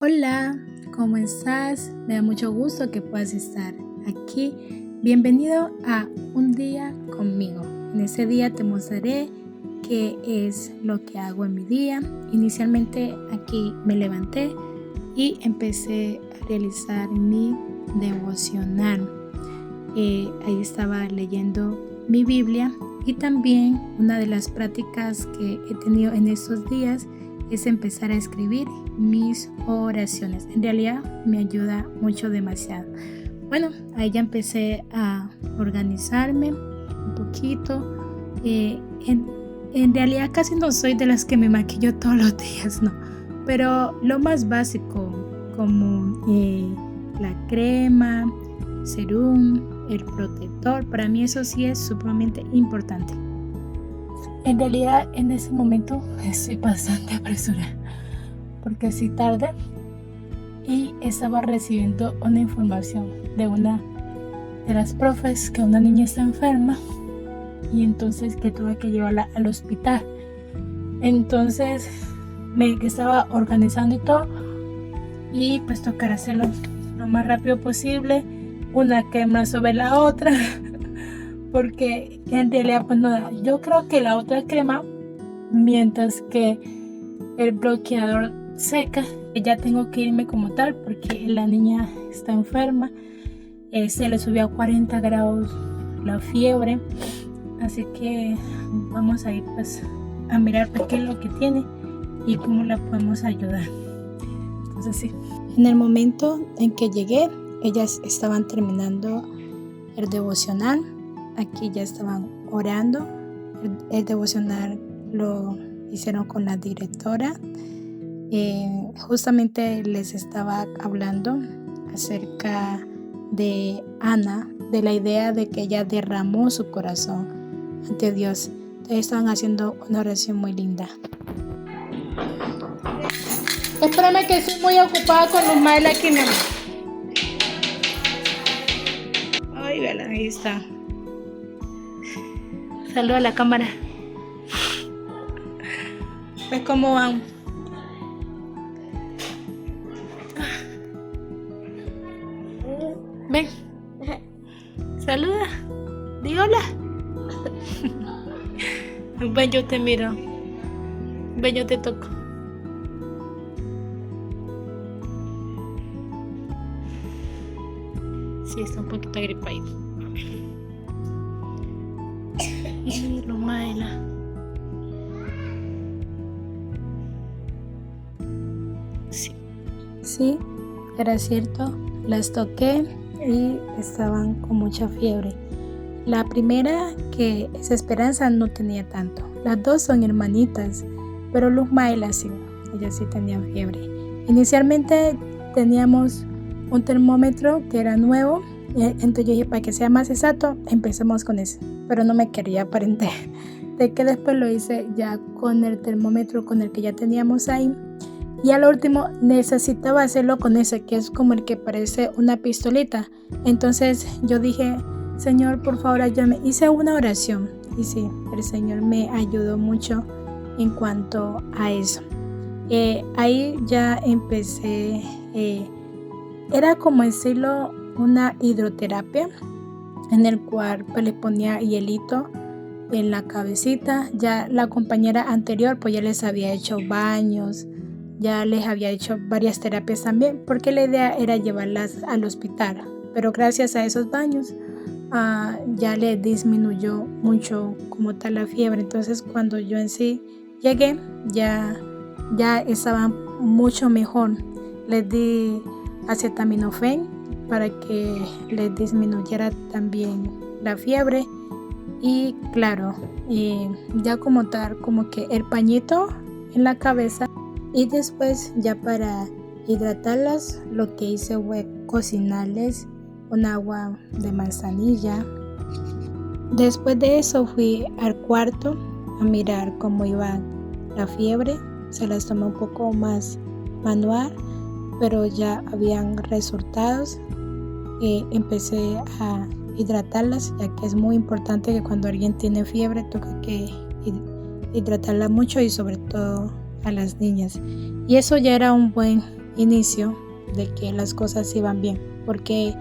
Hola, ¿cómo estás? Me da mucho gusto que puedas estar aquí. Bienvenido a Un día conmigo. En este día te mostraré qué es lo que hago en mi día. Inicialmente aquí me levanté y empecé a realizar mi devocional. Ahí estaba leyendo mi Biblia y también una de las prácticas que he tenido en estos días es empezar a escribir mis oraciones. En realidad me ayuda mucho, demasiado. Bueno, ahí ya empecé a organizarme un poquito. En realidad casi no soy de las que me maquillo todos los días, no. Pero lo más básico, como la crema, serum, el protector, para mí eso sí es sumamente importante. En realidad en ese momento estoy bastante apresurada porque así tarde y estaba recibiendo una información de una de las profes que una niña está enferma y entonces que tuve que llevarla al hospital. Entonces me estaba organizando y todo y pues tocar hacerlo lo más rápido posible, una quema sobre la otra. Porque en realidad pues no, yo creo que la otra crema, mientras que el bloqueador seca, ya tengo que irme como tal porque la niña está enferma, se le subió a 40 grados la fiebre, así que vamos a ir pues a mirar pues, qué es lo que tiene y cómo la podemos ayudar. Entonces sí, en el momento en que llegué, ellas estaban terminando el devocional. Aquí ya estaban orando. El devocional lo hicieron con la directora. Justamente les estaba hablando acerca de Ana, de la idea de que ella derramó su corazón ante Dios. Entonces estaban haciendo una oración muy linda. Espérame que estoy muy ocupada con los mails aquí, mi amor. Ay, véala, ahí está. Saluda a la cámara. ¿Ves cómo van? Ven. Saluda. Di hola. Ven, yo te miro. Ven, yo te toco. Sí, está un poquito agripadito. Y lo baila. Sí, era cierto. Las toqué y estaban con mucha fiebre. La primera, que es Esperanza, no tenía tanto. Las dos son hermanitas, pero Luz Maila sí, ellas sí tenían fiebre. Inicialmente teníamos un termómetro que era nuevo, entonces yo dije, para que sea más exacto, empecemos con ese, pero no me quería aparentar. De que después lo hice ya con el termómetro con el que ya teníamos ahí. Y al último necesitaba hacerlo con ese, que es como el que parece una pistolita. Entonces yo dije, Señor, por favor, ayúdame. Hice una oración y sí, el Señor me ayudó mucho en cuanto a eso. Ahí ya empecé, era como decirlo, una hidroterapia en el cual pues, le ponía hielito en la cabecita. Ya la compañera anterior pues ya les había hecho baños, ya les había hecho varias terapias también, porque la idea era llevarlas al hospital, pero gracias a esos baños ya le disminuyó mucho como tal la fiebre. Entonces cuando yo en sí llegué ya estaban mucho mejor. Les di acetaminofén para que les disminuyera también la fiebre y claro, ya como tal como que el pañito en la cabeza. Y después ya para hidratarlas lo que hice fue cocinarles un agua de manzanilla. Después de eso fui al cuarto a mirar cómo iba la fiebre. Se las tomé un poco más manual, pero ya habían resultados. Empecé a hidratarlas, ya que es muy importante que cuando alguien tiene fiebre toca que hidratarla mucho y sobre todo a las niñas. Y eso ya era un buen inicio de que las cosas iban bien, porque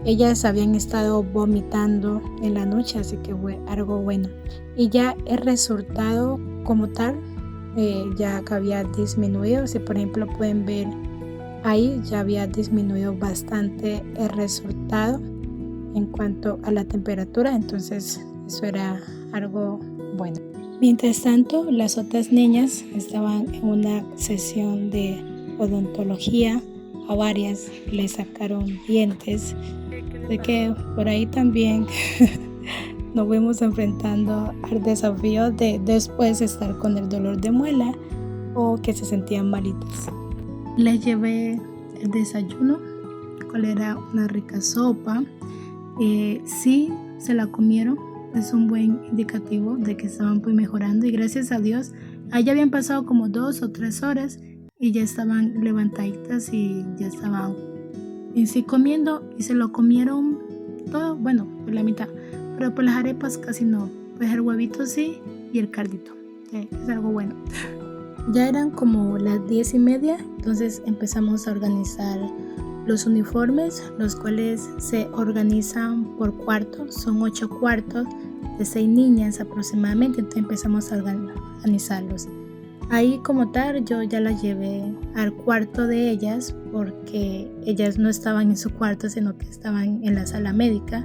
ellas habían estado vomitando en la noche, así que fue algo bueno. Y ya el resultado como tal, ya había disminuido. Si por ejemplo pueden ver ahí, ya había disminuido bastante el resultado en cuanto a la temperatura, entonces eso era algo bueno. Mientras tanto, las otras niñas estaban en una sesión de odontología. A varias le sacaron dientes, de que por ahí también nos fuimos enfrentando al desafío de después estar con el dolor de muela o que se sentían malitas. Les llevé el desayuno, cual era una rica sopa. Sí, se la comieron, es un buen indicativo de que estaban pues mejorando, y gracias a Dios, allá habían pasado como 2 o 3 horas y ya estaban levantaditas y ya estaban en sí comiendo, y se lo comieron todo, bueno, por la mitad, pero por las arepas casi no, pues el huevito sí y el caldito, es algo bueno. Ya eran como las 10:30, entonces empezamos a organizar los uniformes, los cuales se organizan por cuartos. Son 8 cuartos de 6 niñas aproximadamente, entonces empezamos a organizarlos. Ahí como tal yo ya las llevé al cuarto de ellas, porque ellas no estaban en su cuarto, sino que estaban en la sala médica,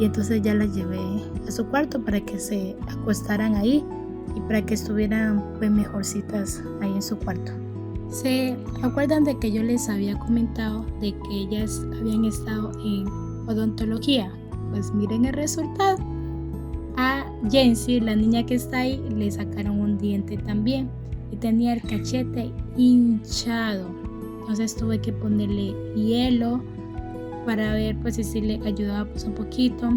y entonces ya las llevé a su cuarto para que se acostaran ahí y para que estuvieran pues mejorcitas ahí en su cuarto. ¿Se acuerdan de que yo les había comentado de que ellas habían estado en odontología? Pues miren el resultado. A Jency, la niña que está ahí, le sacaron un diente también y tenía el cachete hinchado. Entonces tuve que ponerle hielo para ver pues si le ayudaba pues un poquito.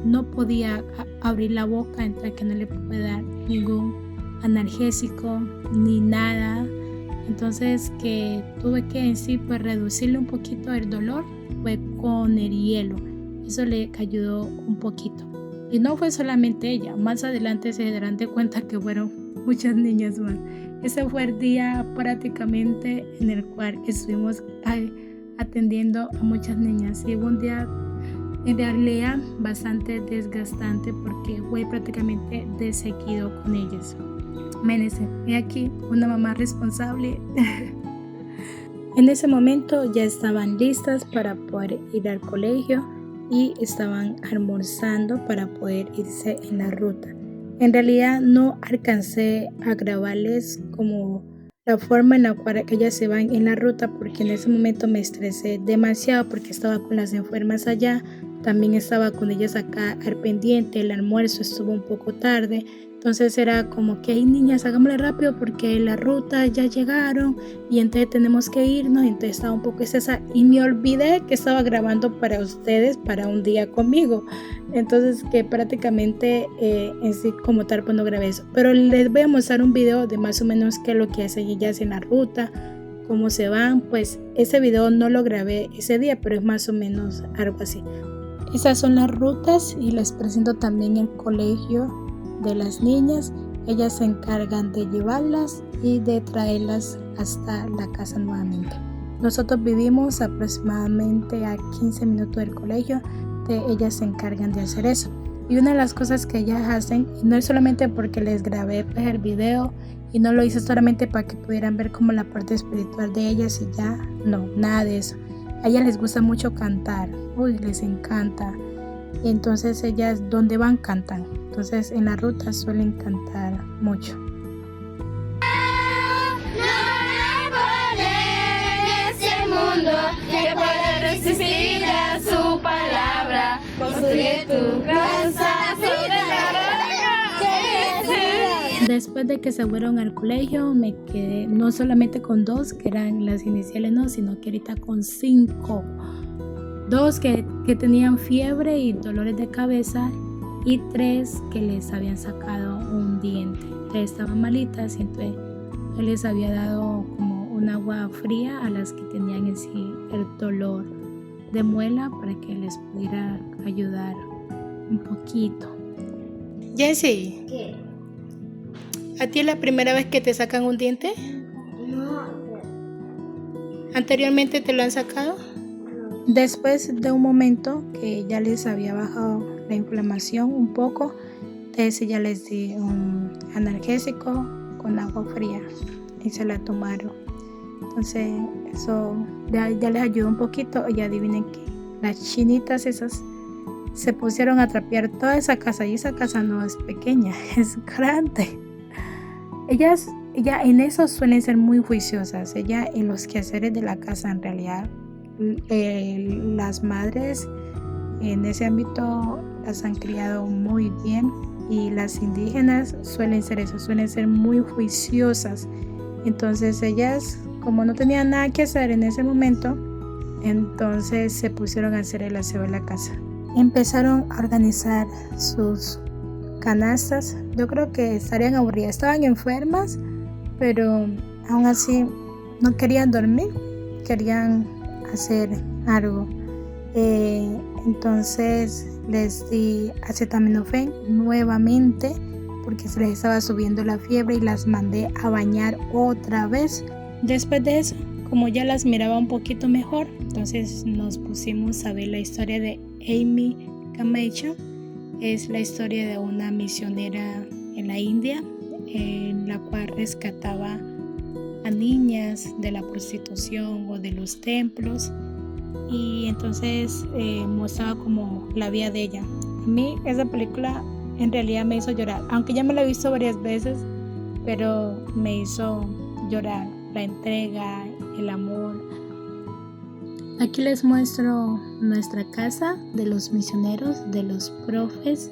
No podía abrir la boca, entonces que no le pude dar ningún analgésico ni nada. Entonces que tuve que en sí pues reducirle un poquito el dolor fue con el hielo. Eso le ayudó un poquito. Y no fue solamente ella, más adelante se darán de cuenta que fueron muchas niñas más. Ese fue el día prácticamente en el cual estuvimos atendiendo a muchas niñas. Y fue un día en realidad bastante desgastante porque fue prácticamente de seguido con ellas. Imagínense, y aquí una mamá responsable. En ese momento ya estaban listas para poder ir al colegio y estaban almorzando para poder irse en la ruta. En realidad no alcancé a grabarles como la forma en la cual ellas se van en la ruta, porque en ese momento me estresé demasiado porque estaba con las enfermas allá, también estaba con ellas acá al pendiente, el almuerzo estuvo un poco tarde. Entonces era como que, hey niñas, hagámosle rápido porque la ruta ya llegaron y entonces tenemos que irnos. Entonces estaba un poco estresada y me olvidé que estaba grabando para ustedes, para un día conmigo. Entonces que prácticamente en sí como tal pues no grabé eso. Pero les voy a mostrar un video de más o menos qué es lo que hacen ellas en la ruta, cómo se van. Pues ese video no lo grabé ese día, pero es más o menos algo así. Esas son las rutas y les presento también el colegio de las niñas. Ellas se encargan de llevarlas y de traerlas hasta la casa nuevamente. Nosotros vivimos aproximadamente a 15 minutos del colegio, ellas se encargan de hacer eso. Y una de las cosas que ellas hacen, y no es solamente porque les grabé pues, el video, y no lo hice solamente para que pudieran ver como la parte espiritual de ellas y ya, no, nada de eso. A ellas les gusta mucho cantar, les encanta. Y entonces ellas donde van cantan. Entonces en la ruta suelen cantar mucho. Que puede resistir a su palabra, construye tu casa sobre la roca. Después de que se fueron al colegio, me quedé no solamente con 2, que eran las iniciales, no, sino que ahorita con 5. 2 que tenían fiebre y dolores de cabeza, y 3 que les habían sacado un diente. 3 estaban malitas y entonces yo les había dado como un agua fría a las que tenían en sí el dolor de muela para que les pudiera ayudar un poquito. Jessie, ¿Qué? ¿a ti es la primera vez que te sacan un diente? No. ¿Anteriormente te lo han sacado? Después de un momento que ya les había bajado la inflamación un poco, entonces ya les di un analgésico con agua fría y se la tomaron. Entonces eso ya les ayudó un poquito. Y adivinen que las chinitas esas se pusieron a trapear toda esa casa, y esa casa no es pequeña, es grande. Ellas en eso suelen ser muy juiciosas. Ella en los quehaceres de la casa, en realidad las madres en ese ámbito las han criado muy bien, y las indígenas suelen ser eso, suelen ser muy juiciosas. Entonces ellas, como no tenían nada que hacer en ese momento, entonces se pusieron a hacer el aseo de la casa. Empezaron a organizar sus canastas. Yo creo que estarían aburridas, estaban enfermas, pero aún así no querían dormir, querían hacer algo. Entonces les di acetaminofén nuevamente porque se les estaba subiendo la fiebre, y las mandé a bañar otra vez. Después de eso, como ya las miraba un poquito mejor, entonces nos pusimos a ver la historia de Amy Camacho. Es la historia de una misionera en la India, en la cual rescataba a niñas de la prostitución o de los templos, y entonces mostraba como la vida de ella. A mí esa película en realidad me hizo llorar, aunque ya me la he visto varias veces, pero me hizo llorar la entrega, el amor. Aquí les muestro nuestra casa de los misioneros, de los profes.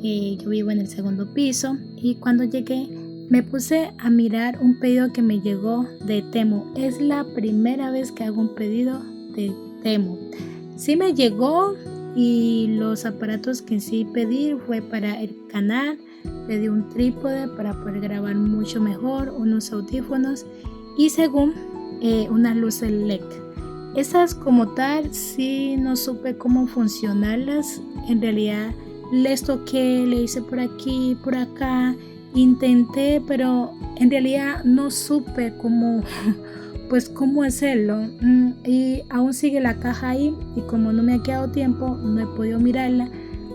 Yo vivo en el segundo piso, y cuando llegué me puse a mirar un pedido que me llegó de Temu. Es la primera vez que hago un pedido de Temu. Sí me llegó, y los aparatos que sí pedí fue para el canal. Pedí un trípode para poder grabar mucho mejor, unos audífonos y según unas luces LED. Esas como tal sí no supe cómo funcionarlas. En realidad les toqué, le hice por aquí, por acá, intenté, pero en realidad no supe cómo hacerlo. Y aún sigue la caja ahí, y como no me ha quedado tiempo, no he podido mirarla.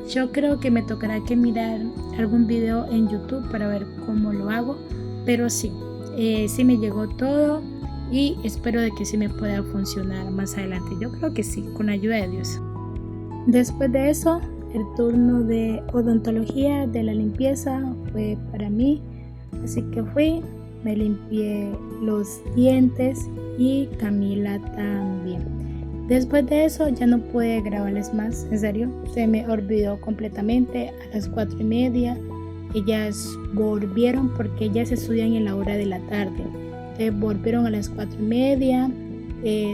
Yo creo que me tocará que mirar algún video en YouTube para ver cómo lo hago, pero sí me llegó todo, y espero de que sí me pueda funcionar más adelante. Yo creo que sí, con la ayuda de Dios. Después de eso, el turno de odontología, de la limpieza, fue para mí, así que fui, me limpié los dientes, y Camila también. Después de eso ya no pude grabarles más, en serio, se me olvidó completamente. A las 4:30 ellas volvieron, porque ellas estudian en la hora de la tarde. Entonces volvieron a las 4:30,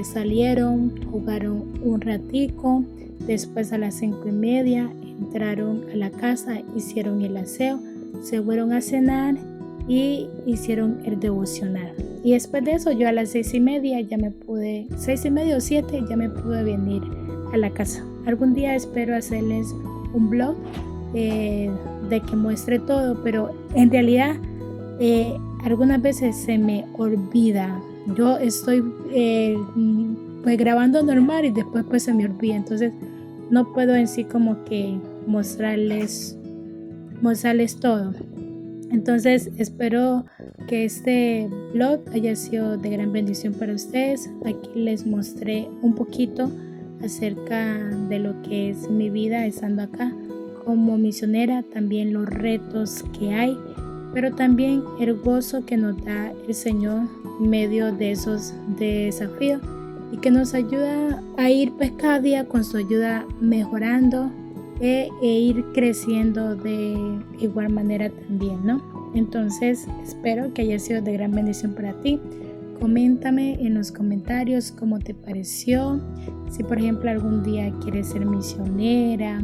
salieron, jugaron un ratico. Después a las 5:30 entraron a la casa, hicieron el aseo, se fueron a cenar y hicieron el devocional. Y después de eso yo a las 6:30 6:30 o 7 ya me pude venir a la casa. Algún día espero hacerles un vlog de que muestre todo, pero en realidad algunas veces se me olvida. Yo estoy pues grabando normal, y después pues se me olvida, entonces no puedo en sí como que mostrarles todo. Entonces espero que este vlog haya sido de gran bendición para ustedes. Aquí les mostré un poquito acerca de lo que es mi vida estando acá como misionera, también los retos que hay, pero también el gozo que nos da el Señor en medio de esos desafíos, y que nos ayuda a ir pues cada día con su ayuda mejorando e ir creciendo de igual manera también, ¿no? Entonces espero que haya sido de gran bendición para ti. Coméntame en los comentarios cómo te pareció, si por ejemplo algún día quieres ser misionera